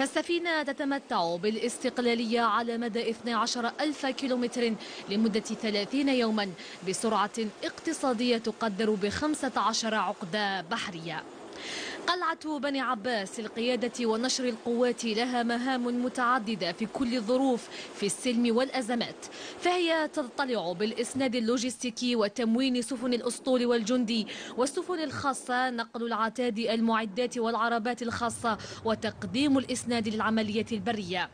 فالسفينة تتمتع بالاستقلالية على مدى 12 ألف كيلومتر لمدة 30 يوما بسرعة اقتصادية تقدر ب15 عقدة بحرية. قلعة بني عباس للقيادة ونشر القوات لها مهام متعددة في كل الظروف في السلم والأزمات، فهي تطلع بالإسناد اللوجستيكي وتموين سفن الأسطول والجندي والسفن الخاصة، نقل العتاد، المعدات والعربات الخاصة، وتقديم الإسناد للعملية البرية،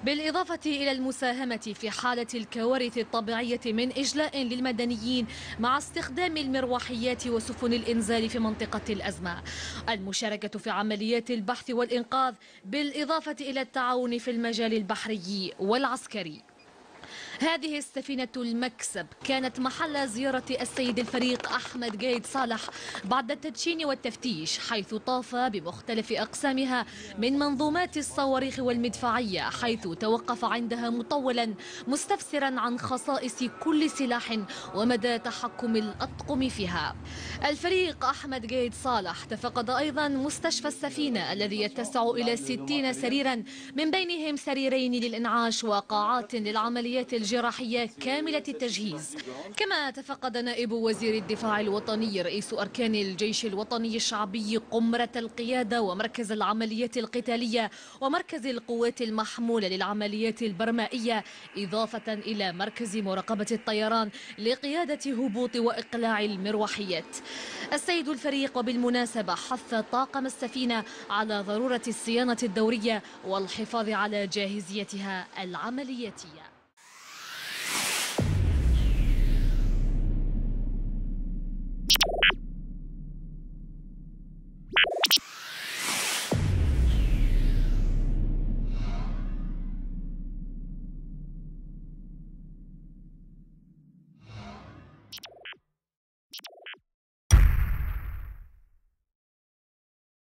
بالإضافة إلى المساهمة في حالة الكوارث الطبيعية من إجلاء للمدنيين مع استخدام المروحيات وسفن الإنزال في منطقة الأزمة، المشاركة في عمليات البحث والإنقاذ، بالإضافة إلى التعاون في المجال البحري والعسكري. هذه السفينة المكسب كانت محل زيارة السيد الفريق أحمد قايد صالح بعد التدشين والتفتيش، حيث طاف بمختلف أقسامها من منظومات الصواريخ والمدفعية، حيث توقف عندها مطولا مستفسرا عن خصائص كل سلاح ومدى تحكم الأطقم فيها. الفريق أحمد قايد صالح تفقد أيضا مستشفى السفينة الذي يتسع إلى 60 سريرا، من بينهم سريرين للإنعاش وقاعات للعمليات الجراحية كاملة التجهيز. كما تفقد نائب وزير الدفاع الوطني رئيس أركان الجيش الوطني الشعبي قمرة القيادة ومركز العمليات القتالية ومركز القوات المحمولة للعمليات البرمائية، إضافة إلى مركز مراقبة الطيران لقيادة هبوط وإقلاع المروحيات. السيد الفريق وبالمناسبة حث طاقم السفينة على ضرورة الصيانة الدورية والحفاظ على جاهزيتها العملياتية.